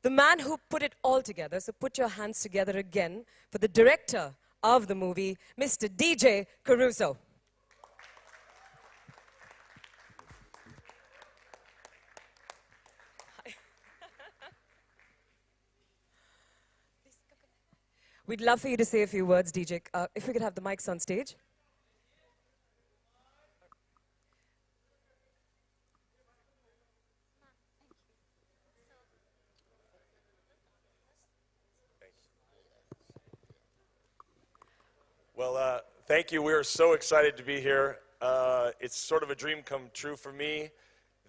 the man who put it all together. So put your hands together again for the director of the movie, Mr. DJ Caruso. We'd love for you to say a few words, DJ. If we could have the mics on stage. Well, thank you. We are so excited to be here. It's sort of a dream come true for me.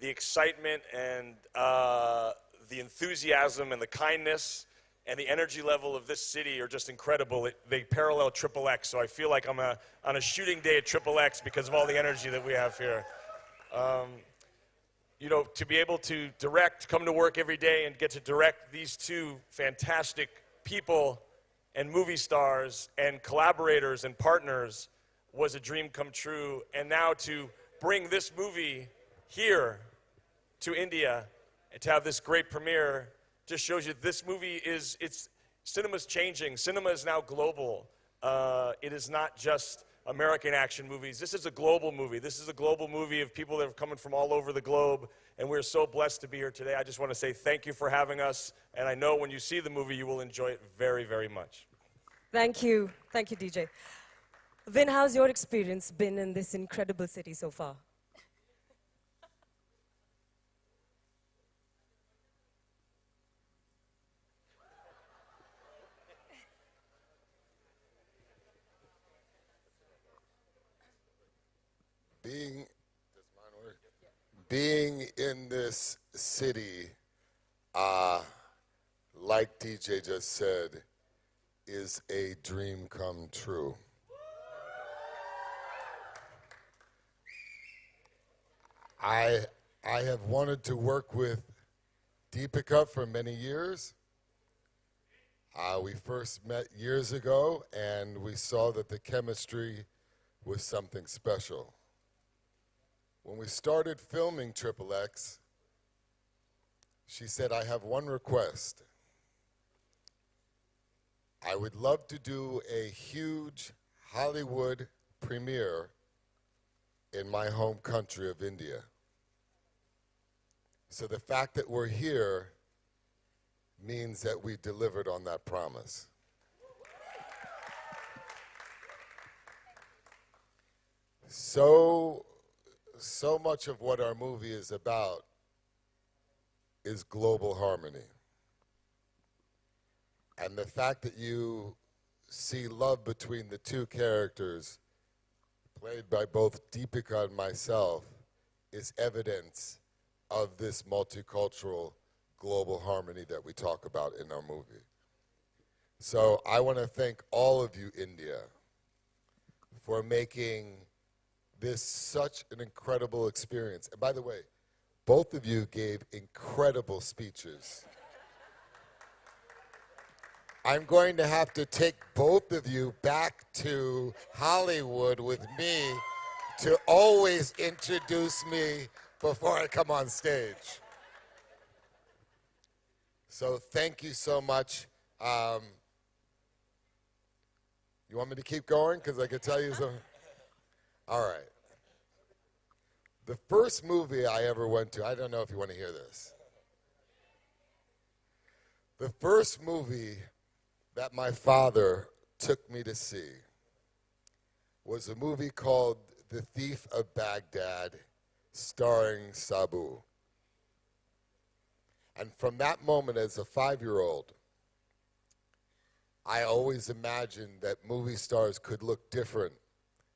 The excitement and the enthusiasm and the kindness and the energy level of this city are just incredible. They parallel XXX, so I feel like I'm on a shooting day at XXX because of all the energy that we have here. You know, to be able to come to work every day and get to direct these two fantastic people and movie stars and collaborators and partners was a dream come true. And now to bring this movie here to India and to have this great premiere just shows you this movie cinema's changing. Cinema is now global. It is not just American action movies. This is a global movie. This is a global movie of people that are coming from all over the globe, and we're so blessed to be here today. I just want to say thank you for having us, and I know when you see the movie, you will enjoy it very, very much. Thank you. Thank you, DJ. Vin, how's your experience been in this incredible city so far? Being in this city, like DJ just said, is a dream come true. I have wanted to work with Deepika for many years. We first met years ago, and we saw that the chemistry was something special. When we started filming XXX, she said, I have one request. I would love to do a huge Hollywood premiere in my home country of India. So the fact that we're here means that we delivered on that promise. So much of what our movie is about is global harmony. And the fact that you see love between the two characters, played by both Deepika and myself, is evidence of this multicultural global harmony that we talk about in our movie. So I want to thank all of you, India, for making this such an incredible experience. And by the way, both of you gave incredible speeches. I'm going to have to take both of you back to Hollywood with me to always introduce me before I come on stage. So thank you so much. You want me to keep going? Because I could tell you some. All right. The first movie I ever went to, I don't know if you want to hear this. The first movie that my father took me to see was a movie called The Thief of Baghdad, starring Sabu. And from that moment as a 5-year-old, I always imagined that movie stars could look different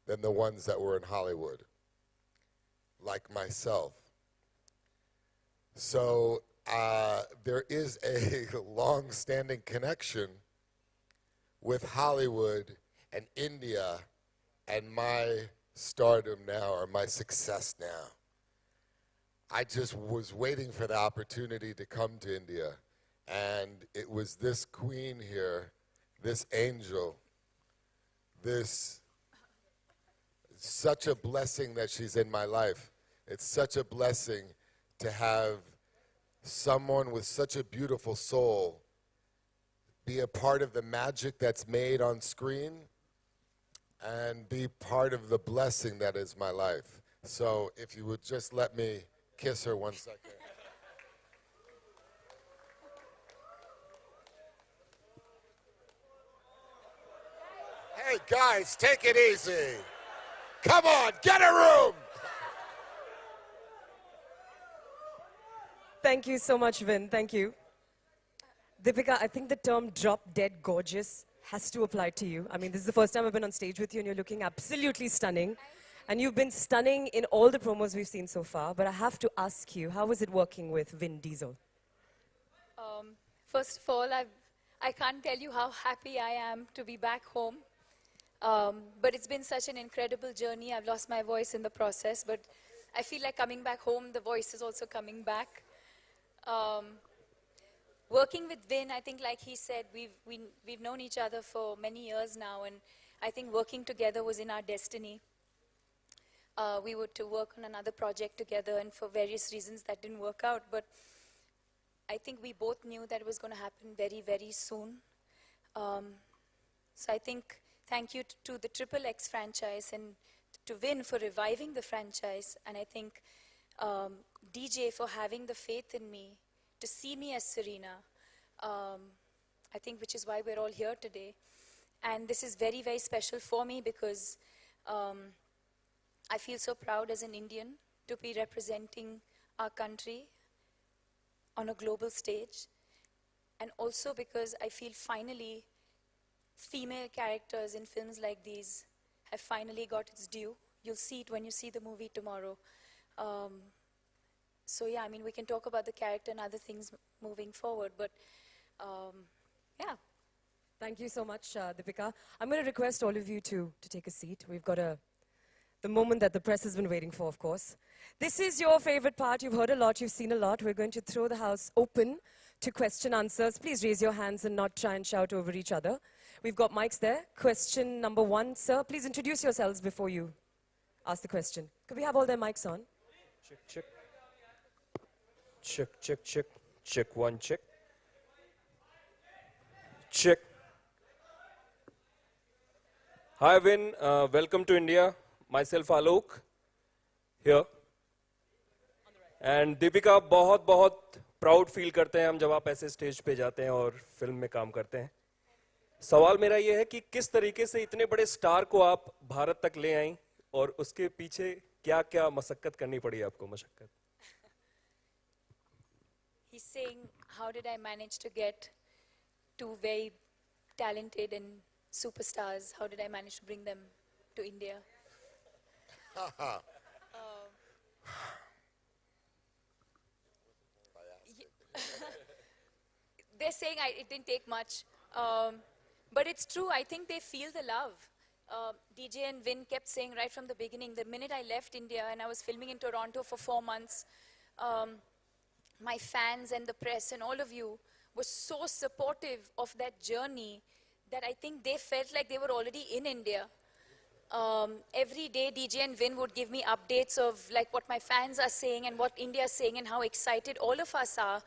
than the ones that were in Hollywood, like myself. So there is a long-standing connection with Hollywood and India and my stardom now, or my success now. I just was waiting for the opportunity to come to India, and it was this queen here, this angel, this, such a blessing that she's in my life. It's such a blessing to have someone with such a beautiful soul be a part of the magic that's made on screen and be part of the blessing that is my life. So if you would just let me kiss her 1 second. Hey guys, take it easy. Come on, get a room. Thank you so much, Vin. Thank you. Deepika, I think the term drop dead gorgeous has to apply to you. I mean, this is the first time I've been on stage with you and you're looking absolutely stunning. And you've been stunning in all the promos we've seen so far. But I have to ask you, how was it working with Vin Diesel? First of all, I can't tell you how happy I am to be back home. But it's been such an incredible journey. I've lost my voice in the process, but I feel like coming back home, the voice is also coming back. Working with Vin, I think like he said, we've known each other for many years now, and I think working together was in our destiny. We were to work on another project together, and for various reasons that didn't work out, but I think we both knew that it was going to happen very, very soon. So I think thank you to the XXX franchise and to Vin for reviving the franchise, and I think DJ for having the faith in me to see me as Serena, I think which is why we're all here today. And this is very, very special for me because I feel so proud as an Indian to be representing our country on a global stage. And also because I feel finally female characters in films like these have finally got its due. You'll see it when you see the movie tomorrow. So yeah, I mean, we can talk about the character and other things moving forward, but yeah. Thank you so much, Deepika. I'm going to request all of you to take a seat. We've got the moment that the press has been waiting for, of course. This is your favorite part. You've heard a lot, you've seen a lot. We're going to throw the house open to question answers. Please raise your hands and not try and shout over each other. We've got mics there. Question number 1, sir. Please introduce yourselves before you ask the question. Could we have all their mics on? Check, check. Check, check, check. Check 1, check. Check. Hi, Vin. Welcome to India. Myself, Alok, here. And Deepika, बहुत बहुत proud feel करते हैं हम जब आप ऐसे stage पे जाते हैं और फिल्म में काम करते हैं. सवाल मेरा ये है कि किस तरीके से इतने बड़े स्टार को आप भारत तक ले आई और उसके पीछे क्या-क्या मशक्कत करनी पड़ी आपको मशक्कत? He's saying, how did I manage to get two very talented and superstars? How did I manage to bring them to India? They're saying it didn't take much, but it's true. I think they feel the love. DJ and Vin kept saying right from the beginning, the minute I left India and I was filming in Toronto for 4 months, my fans and the press and all of you were so supportive of that journey that I think they felt like they were already in India. Every day DJ and Vin would give me updates of like what my fans are saying and what India is saying and how excited all of us are.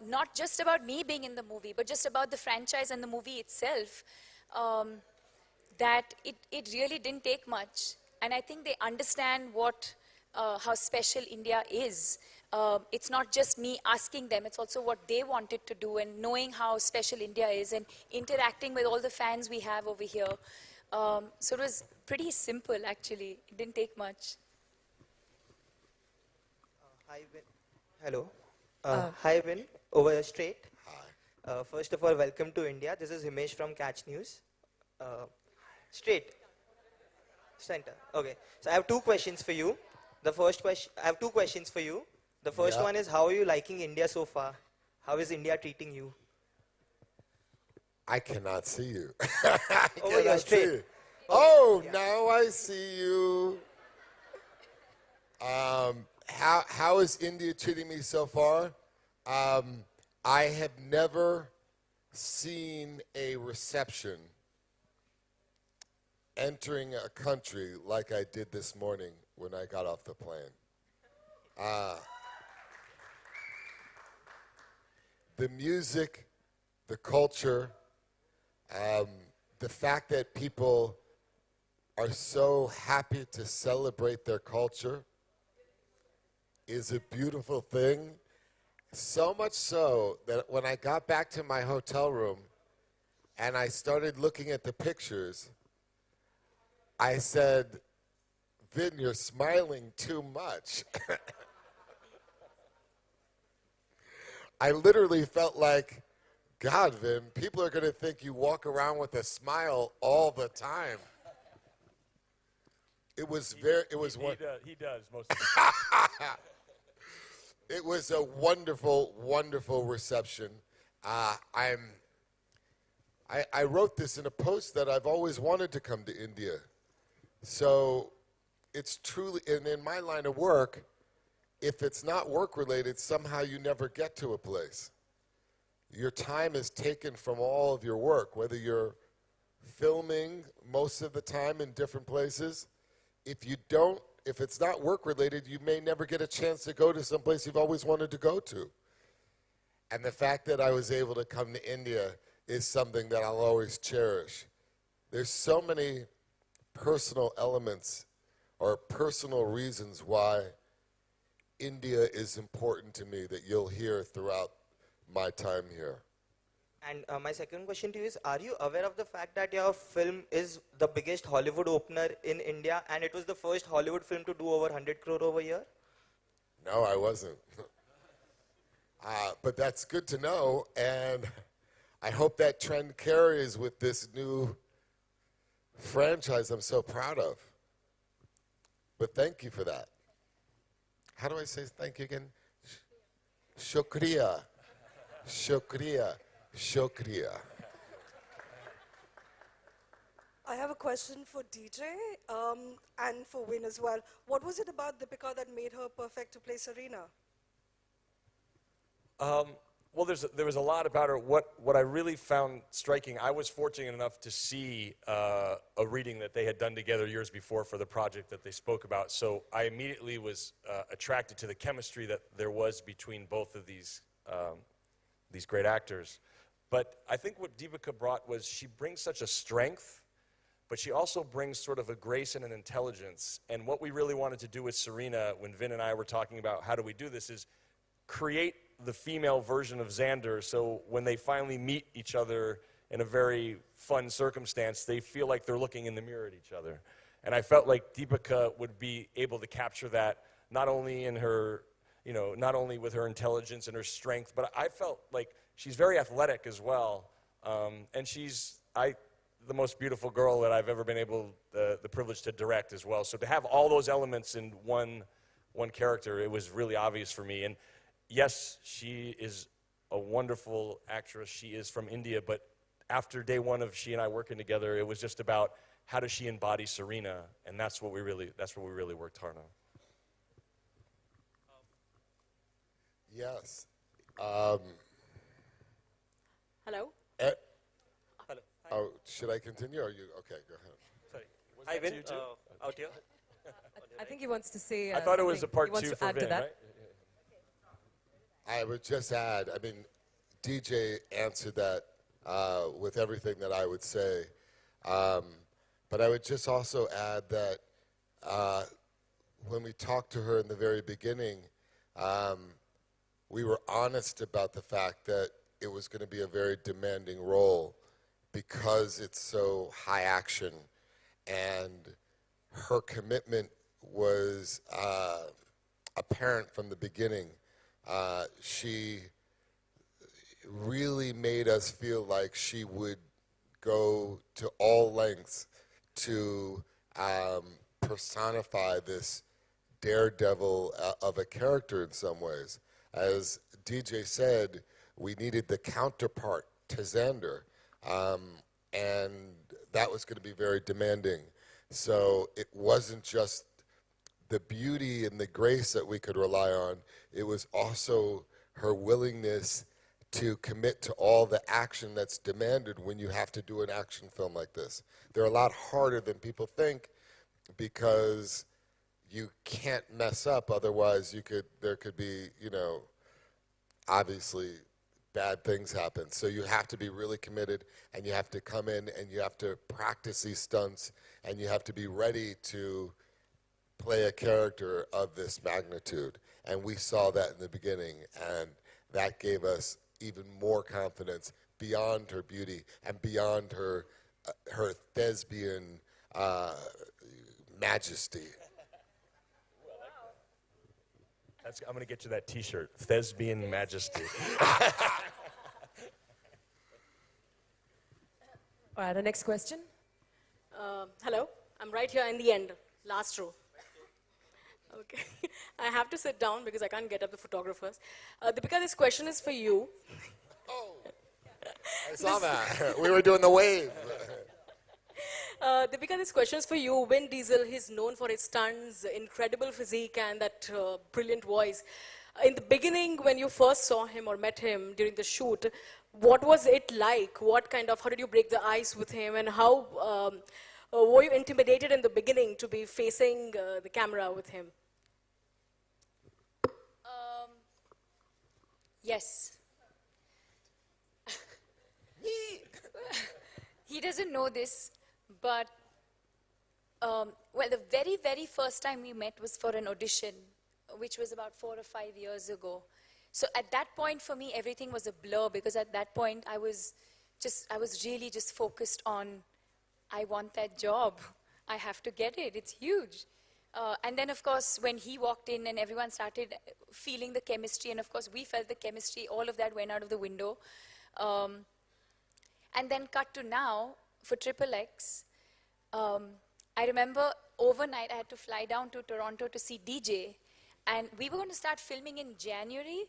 Not just about me being in the movie, but just about the franchise and the movie itself. That it really didn't take much. And I think they understand how special India is. It's not just me asking them, it's also what they wanted to do and knowing how special India is and interacting with all the fans we have over here. So it was pretty simple, actually. It didn't take much. Hi, Vin. Hello. Hi, Vin. Over here straight. Hi. First of all, welcome to India. This is Himesh from Catch News. Straight. Center. Okay. So I have 2 questions for you. The first question, I have 2 questions for you. The first one is, how are you liking India so far? How is India treating you? I cannot see you. Over here, straight. Oh, yeah. now I see you. How is India treating me so far? I have never seen a reception entering a country like I did this morning when I got off the plane. the music, the culture, the fact that people are so happy to celebrate their culture is a beautiful thing. So much so that when I got back to my hotel room and I started looking at the pictures, I said, Vin, you're smiling too much. I literally felt like, God, Vin, people are going to think you walk around with a smile all the time. It was very, it was one. He does most of the time. It was a wonderful, wonderful reception. I wrote this in a post that I've always wanted to come to India. So it's truly, and in my line of work, if it's not work-related, somehow you never get to a place. Your time is taken from all of your work, whether you're filming most of the time in different places. If it's not work-related, you may never get a chance to go to some place you've always wanted to go to. And the fact that I was able to come to India is something that I'll always cherish. There's so many personal elements or personal reasons why India is important to me that you'll hear throughout my time here. And my second question to you is, are you aware of the fact that your film is the biggest Hollywood opener in India and it was the first Hollywood film to do over 100 crore over here? No, I wasn't. But that's good to know, and I hope that trend carries with this new franchise I'm so proud of. But thank you for that. How do I say thank you again? Shukriya. Shukriya. Shukriya. I have a question for DJ and for Win as well. What was it about Deepika that made her perfect to play Serena? Well, there was a lot about her. What I really found striking, I was fortunate enough to see a reading that they had done together years before for the project that they spoke about. So I immediately was attracted to the chemistry that there was between both of these great actors. But I think what Deepika brought was she brings such a strength, but she also brings sort of a grace and an intelligence. And what we really wanted to do with Serena, when Vin and I were talking about how do we do this, is create the female version of Xander, so when they finally meet each other in a very fun circumstance, they feel like they're looking in the mirror at each other. And I felt like Deepika would be able to capture that, not only in her, not only with her intelligence and her strength, but I felt like she's very athletic as well. And she's the most beautiful girl that I've ever been able, the privilege to direct as well. So to have all those elements in one character, it was really obvious for me. And yes, she is a wonderful actress. She is from India, but after day one of she and I working together, it was just about how does she embody Serena, and that's what we really worked hard on. Yes. Hello? Hello. Oh, should I continue? Or are you okay? Go ahead. Sorry. Hi, Hi, Vin. you too? Out here. I think he wants to say I thought it was a something. part He wants two to for add to Vin, that. right? I would just add, DJ answered that with everything that I would say. But I would just also add that when we talked to her in the very beginning, we were honest about the fact that it was going to be a very demanding role because it's so high action. And her commitment was apparent from the beginning. She really made us feel like she would go to all lengths to personify this daredevil of a character in some ways. As DJ said, we needed the counterpart to Xander, and that was going to be very demanding. So it wasn't just the beauty and the grace that we could rely on, it was also her willingness to commit to all the action that's demanded when you have to do an action film like this. They're a lot harder than people think because you can't mess up, otherwise there could be, obviously bad things happen. So you have to be really committed, and you have to come in and you have to practice these stunts, and you have to be ready to play a character of this magnitude. And we saw that in the beginning, and that gave us even more confidence beyond her beauty and beyond her thespian majesty. I'm going to get you that T-shirt, Thespian Majesty. All right, the next question. Hello, I'm right here in the end, last row. Okay, I have to sit down because I can't get up the photographers. Deepika, this question is for you. Oh, I saw that. We were doing the wave. Deepika, this question is for you. Vin Diesel, he's known for his stunts, incredible physique, and that brilliant voice. In the beginning, when you first saw him or met him during the shoot, what was it like? How did you break the ice with him, and how were you intimidated in the beginning to be facing the camera with him? Yes. He doesn't know this, but well, the very, very first time we met was for an audition, which was about 4 or 5 years ago. So at that point, for me, everything was a blur, because at that point, I was really just focused on, I want that job. I have to get it. It's huge. And then, of course, when he walked in and everyone started feeling the chemistry, and of course, we felt the chemistry, all of that went out of the window. And then cut to now, for XXX, I remember overnight I had to fly down to Toronto to see DJ, and we were going to start filming in January,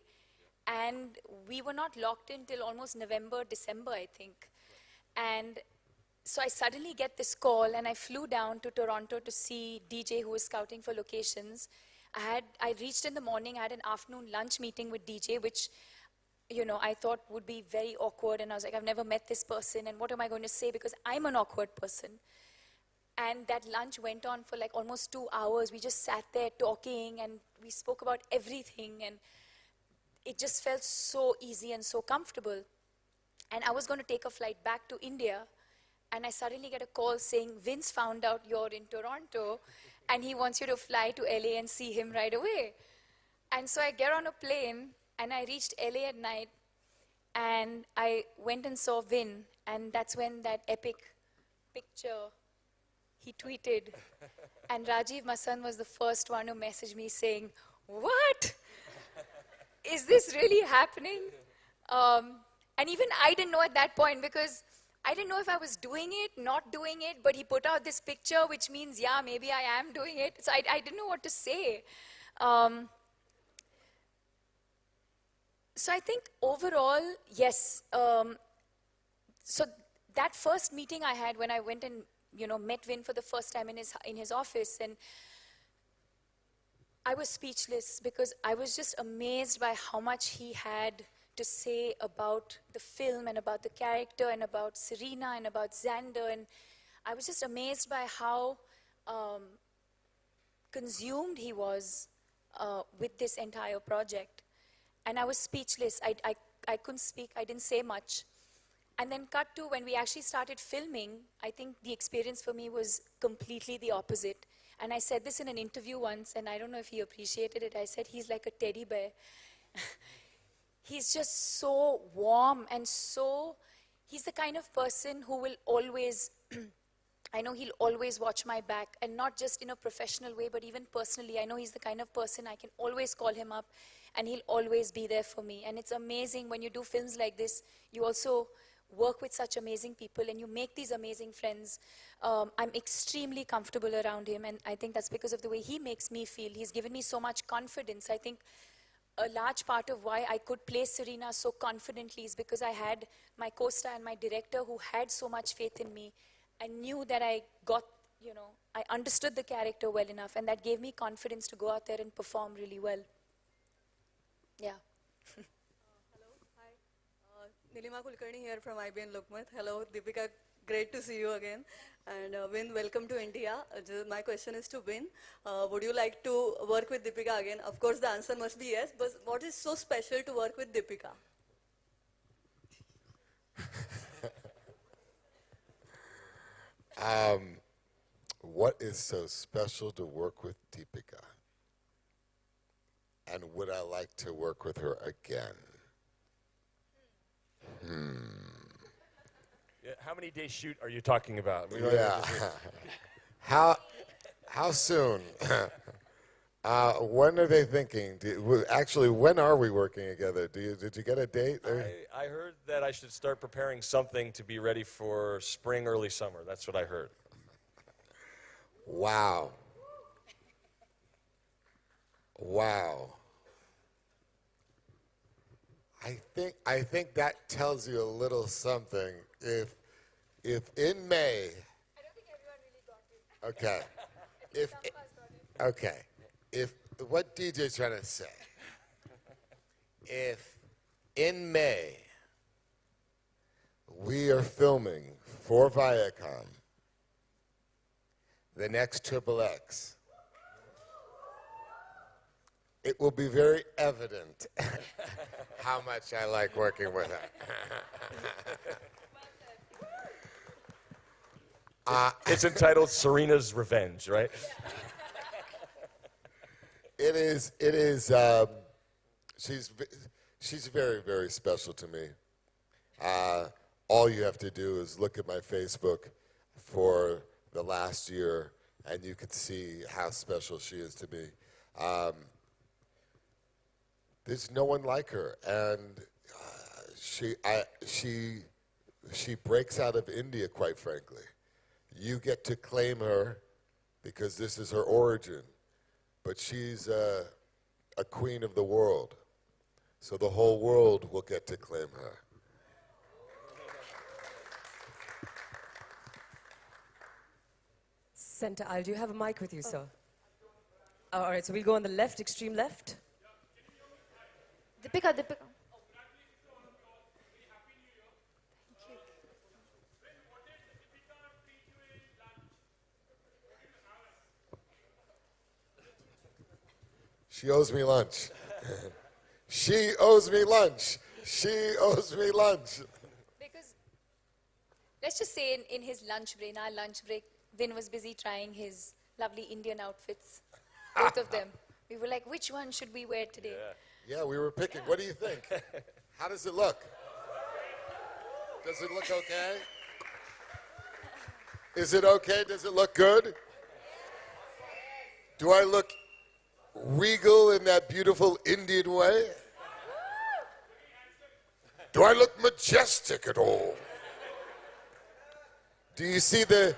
and we were not locked in till almost November, December, I think. And so I suddenly get this call, and I flew down to Toronto to see DJ, who was scouting for locations. I reached in the morning, I had an afternoon lunch meeting with DJ, which, you know, I thought would be very awkward, and I was like, I've never met this person, and what am I going to say, because I'm an awkward person. And that lunch went on for like almost 2 hours. We just sat there talking, and we spoke about everything, and it just felt so easy and so comfortable. And I was going to take a flight back to India, and I suddenly get a call saying, Vince found out you're in Toronto, and he wants you to fly to LA and see him right away. And so I get on a plane, and I reached LA at night, and I went and saw Vin, and that's when that epic picture he tweeted. And Rajiv Masan was the first one who messaged me saying, what? Is this really happening? And even I didn't know at that point, because I didn't know if I was doing it, not doing it, but he put out this picture, which means, yeah, maybe I am doing it. So I didn't know what to say. So I think overall, yes. So that first meeting I had when I went and met Vin for the first time in his office, and I was speechless, because I was just amazed by how much he had to say about the film and about the character and about Serena and about Xander, and I was just amazed by how consumed he was with this entire project. And I was speechless. I couldn't speak. I didn't say much. And then cut to when we actually started filming, I think the experience for me was completely the opposite. And I said this in an interview once, and I don't know if he appreciated it. I said, he's like a teddy bear. He's just so warm and he's the kind of person who will always, I know he'll always watch my back, and not just in a professional way, but even personally. I know he's the kind of person I can always call him up, and he'll always be there for me. And it's amazing when you do films like this, you also work with such amazing people, and you make these amazing friends. I'm extremely comfortable around him, and I think that's because of the way he makes me feel. He's given me so much confidence. I think a large part of why I could play Serena so confidently is because I had my co-star and my director who had so much faith in me. I knew that I got, I understood the character well enough, and that gave me confidence to go out there and perform really well. Yeah. Hello, hi. Nilima Kulkarni here from IBN Lokmat. Hello, Deepika, great to see you again. And Vin, welcome to India. My question is to Vin. Would you like to work with Deepika again? Of course, the answer must be yes, but what is so special to work with Deepika? What is so special to work with Deepika? And would I like to work with her again? Yeah, how many days shoot are you talking about? Yeah. How soon? When are they thinking? Actually, when are we working together? Did you get a date? I heard that I should start preparing something to be ready for spring, early summer. That's what I heard. Wow. Wow. I think that tells you a little something. If in May. I don't think everyone really got it. Okay. If what DJ's trying to say. If in May we are filming for Viacom the next XXX, it will be very evident how much I like working with her. It's entitled Serena's Revenge, right? It is. She's very, very special to me. All you have to do is look at my Facebook for the last year, and you can see how special she is to me. There's no one like her, and she breaks out of India, quite frankly. You get to claim her because this is her origin, but she's a queen of the world, so the whole world will get to claim her. Center aisle, do you have a mic with you, sir? All right, so we'll go on the left, extreme left. Deepika. She owes me lunch. She owes me lunch. She owes me lunch. Because let's just say in his lunch break, in our lunch break, Vin was busy trying his lovely Indian outfits, both of them. We were like, which one should we wear today? Yeah, we were picking. What do you think? How does it look? Does it look okay? Is it okay? Does it look good? Do I look regal in that beautiful Indian way? Do I look majestic at all? Do you see the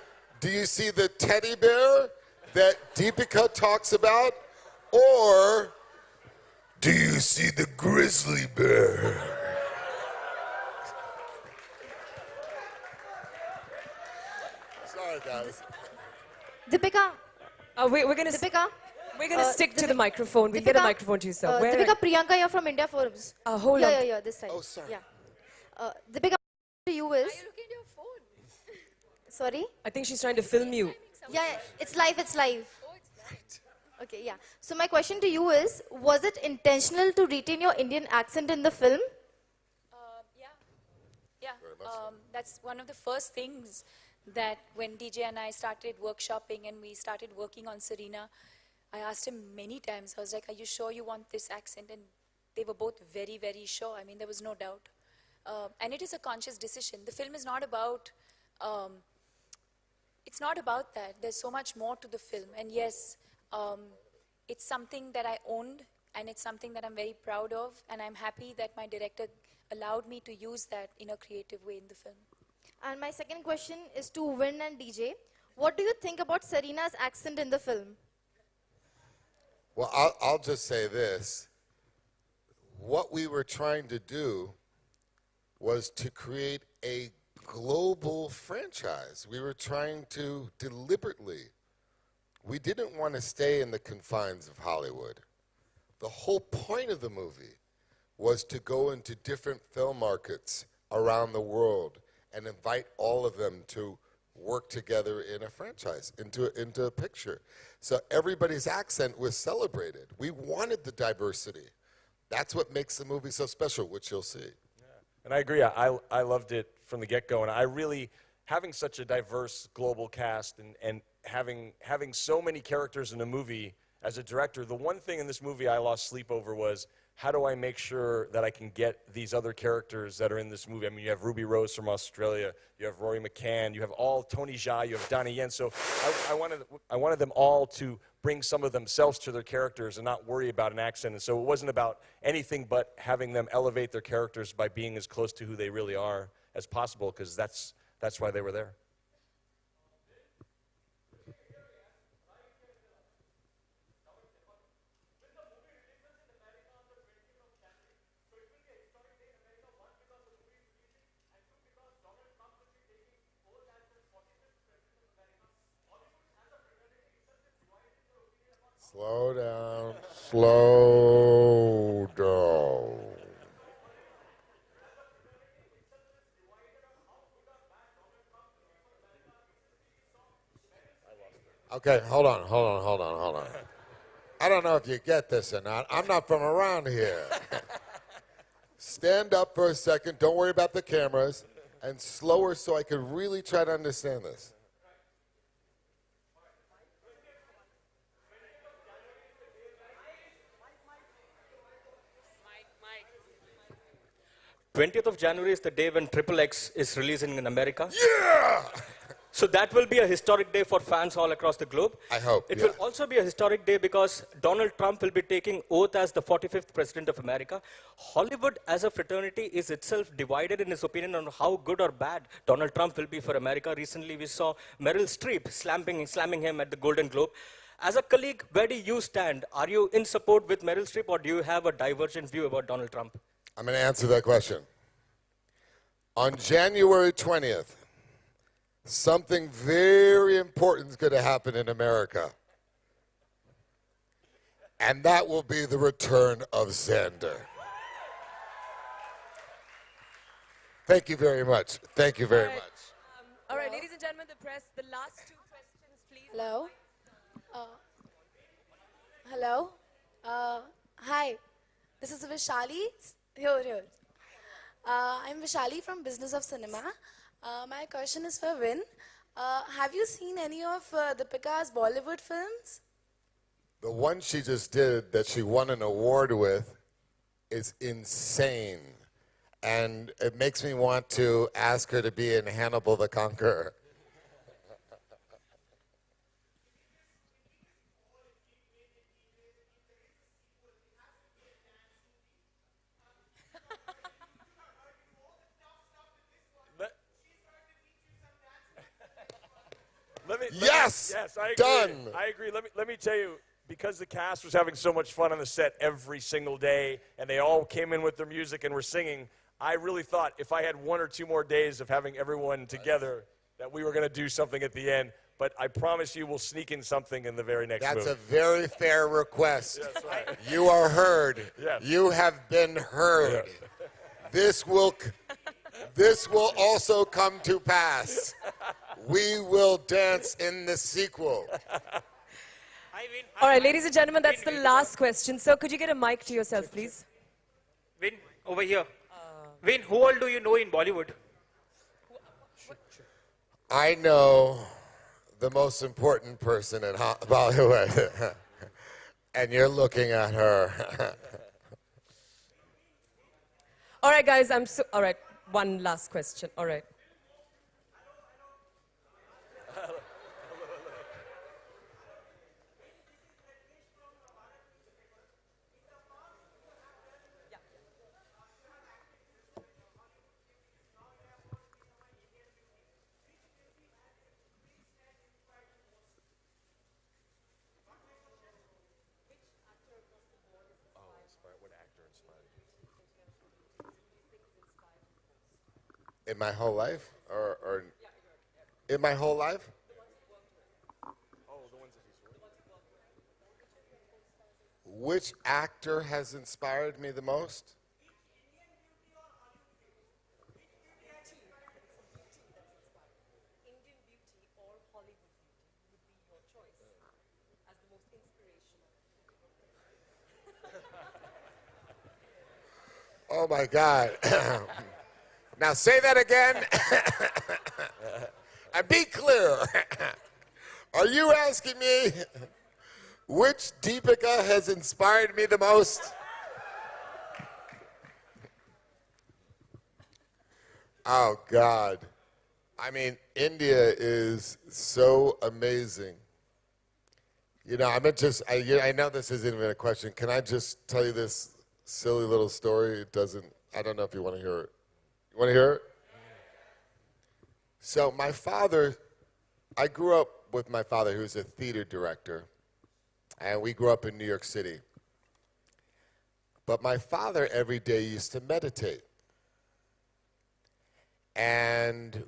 teddy bear that Deepika talks about? Or do you see the grizzly bear? Sorry, guys. Deepika. We're gonna stick to the microphone. We'll get a microphone to you, sir. Deepika, Priyanka, you're from India Forums. Hold on. Yeah, this side. Oh, sorry. Yeah. Deepika, to you is. Are you looking at your phone? Sorry? I think she's trying to film you. Yeah, it's live. Okay, yeah. So my question to you is, was it intentional to retain your Indian accent in the film? Yeah. That's one of the first things that when DJ and I started workshopping and we started working on Serena, I asked him many times, I was like, are you sure you want this accent? And they were both very, very sure. I mean, there was no doubt. And it is a conscious decision. The film is not about, it's not about that. There's so much more to the film. And yes, it's something that I owned and it's something that I'm very proud of. And I'm happy that my director allowed me to use that in a creative way in the film. And my second question is to Vin and DJ. What do you think about Serena's accent in the film? Well, I'll just say this. What we were trying to do was to create a global franchise. We were trying to deliberately. We didn't want to stay in the confines of Hollywood. The whole point of the movie was to go into different film markets around the world and invite all of them to work together in a franchise, into a picture. So everybody's accent was celebrated. We wanted the diversity. That's what makes the movie so special, which you'll see. And I agree. I loved it from the get-go, and I really having such a diverse global cast and having so many characters in a movie as a director, the one thing in this movie I lost sleep over was, how do I make sure that I can get these other characters that are in this movie? I mean, you have Ruby Rose from Australia, you have Rory McCann, you have all Tony Jaa, you have Donnie Yen. So I wanted them all to bring some of themselves to their characters and not worry about an accent. And so it wasn't about anything but having them elevate their characters by being as close to who they really are as possible, because that's why they were there. Slow down. Slow down. Okay, hold on. I don't know if you get this or not. I'm not from around here. Stand up for a second. Don't worry about the cameras. And slower so I can really try to understand this. 20th of January is the day when XXx is releasing in America. Yeah! So that will be a historic day for fans all across the globe. I hope, It yeah. will also be a historic day because Donald Trump will be taking oath as the 45th president of America. Hollywood as a fraternity is itself divided in its opinion on how good or bad Donald Trump will be for America. Recently we saw Meryl Streep slamming him at the Golden Globe. As a colleague, where do you stand? Are you in support with Meryl Streep, or do you have a divergent view about Donald Trump? I'm going to answer that question. On January 20th, something very important is going to happen in America. And that will be the return of Xander. Thank you very much. Thank you very much. All right, ladies and gentlemen, the press, the last two questions, please. Hello. Hello. Hi. This is Vishali. Here. I'm Vishali from Business of Cinema. My question is for Vin. Have you seen any of Deepika's Bollywood films? The one she just did that she won an award with is insane. And it makes me want to ask her to be in Hannibal the Conqueror. Yes! Yes, I agree. Done! I agree. Let me tell you, because the cast was having so much fun on the set every single day, and they all came in with their music and were singing, I really thought if I had 1 or 2 more days of having everyone together, that we were going to do something at the end. But I promise you we'll sneak in something in the very next movie. That's a very fair request. Yes, right. You are heard. Yes. You have been heard. Yes. This will also come to pass. We will dance in the sequel. All right, ladies and gentlemen, that's the last question. So could you get a mic to yourself, please? Vin, over here. Vin, who all do you know in Bollywood? I know the most important person in Bollywood. And you're looking at her. All right, guys, all right, one last question. All right. In my whole life? Or in my whole life? Which actor has inspired me the most? Indian beauty or Hollywood beauty would be your choice as the most inspirational. Oh my God. Now say that again. And be clear. Are you asking me which Deepika has inspired me the most? Oh, God. I mean, India is so amazing. You know, I know this isn't even a question. Can I just tell you this silly little story? I don't know if you want to hear it. You want to hear it? So my father, I grew up with my father, who's a theater director, and we grew up in New York City. But my father every day used to meditate. And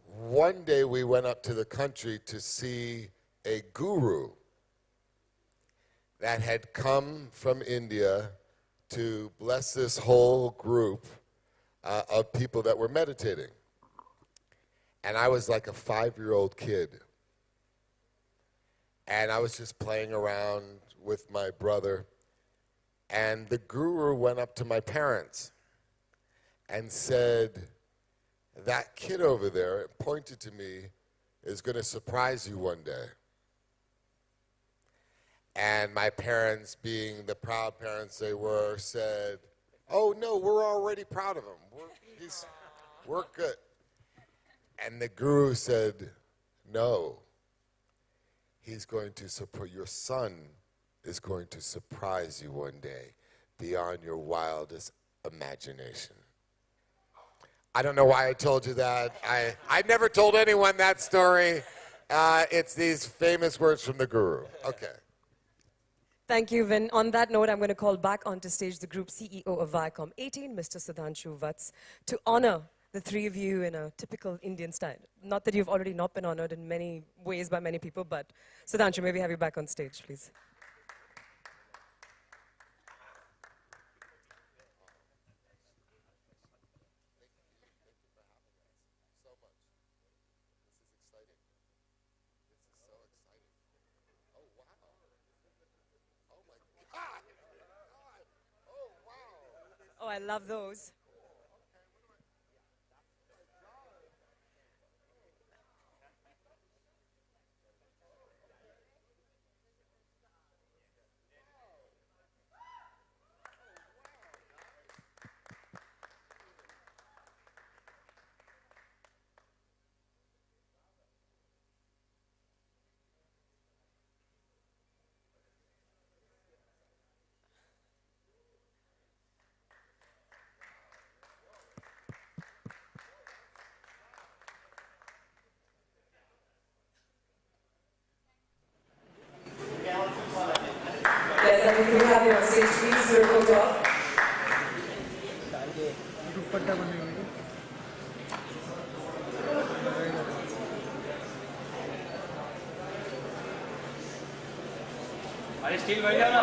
one day we went up to the country to see a guru that had come from India to bless this whole group of people that were meditating. And I was like a 5-year-old kid. And I was just playing around with my brother. And the guru went up to my parents and said, that kid over there, pointed to me, is going to surprise you one day. And my parents, being the proud parents they were, said, oh, no, we're already proud of him. We're good. And the guru said, no, your son is going to surprise you one day beyond your wildest imagination. I don't know why I told you that. I never told anyone that story. It's these famous words from the guru. Okay. Thank you, Vin. On that note, I'm going to call back onto stage the group CEO of Viacom 18, Mr. Sudhanshu Vats, to honor the three of you in a typical Indian style. Not that you've already not been honored in many ways by many people, but Sudhanshu, may we have you back on stage, please. Oh, I love those. Yes, I think we have you on stage, please, do a photo. अरे steel बढ़ गया ना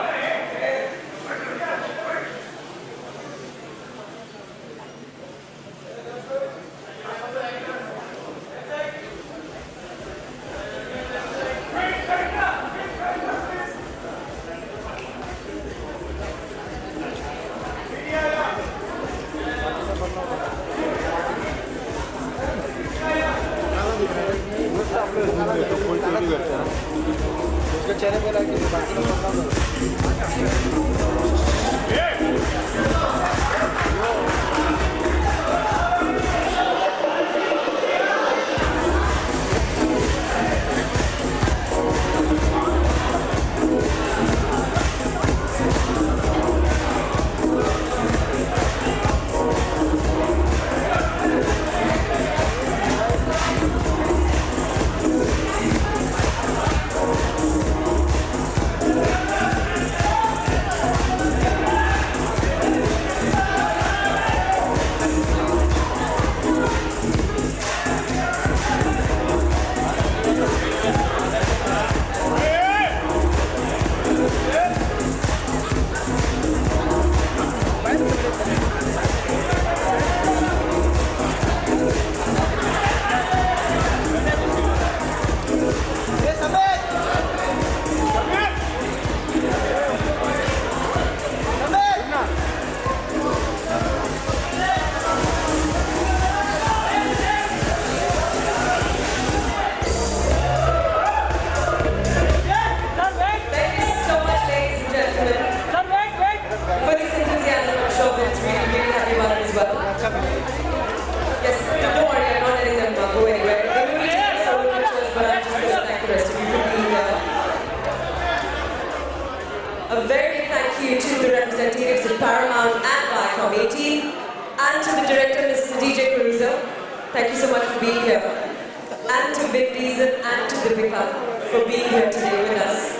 to the director, Mr. DJ Caruso. Thank you so much for being here. And to Vin Diesel and to Deepika for being here today with us.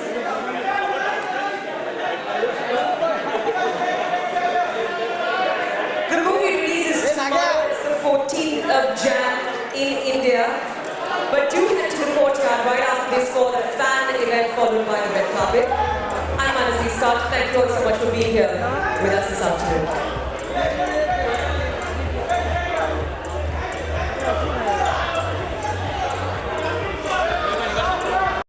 The movie releases tomorrow, it's the 14th of Jan in India. But do head to the courtyard right after this for the fan event followed by the red carpet. I'm Manasi Scott. Thank you all so much for being here with us this afternoon.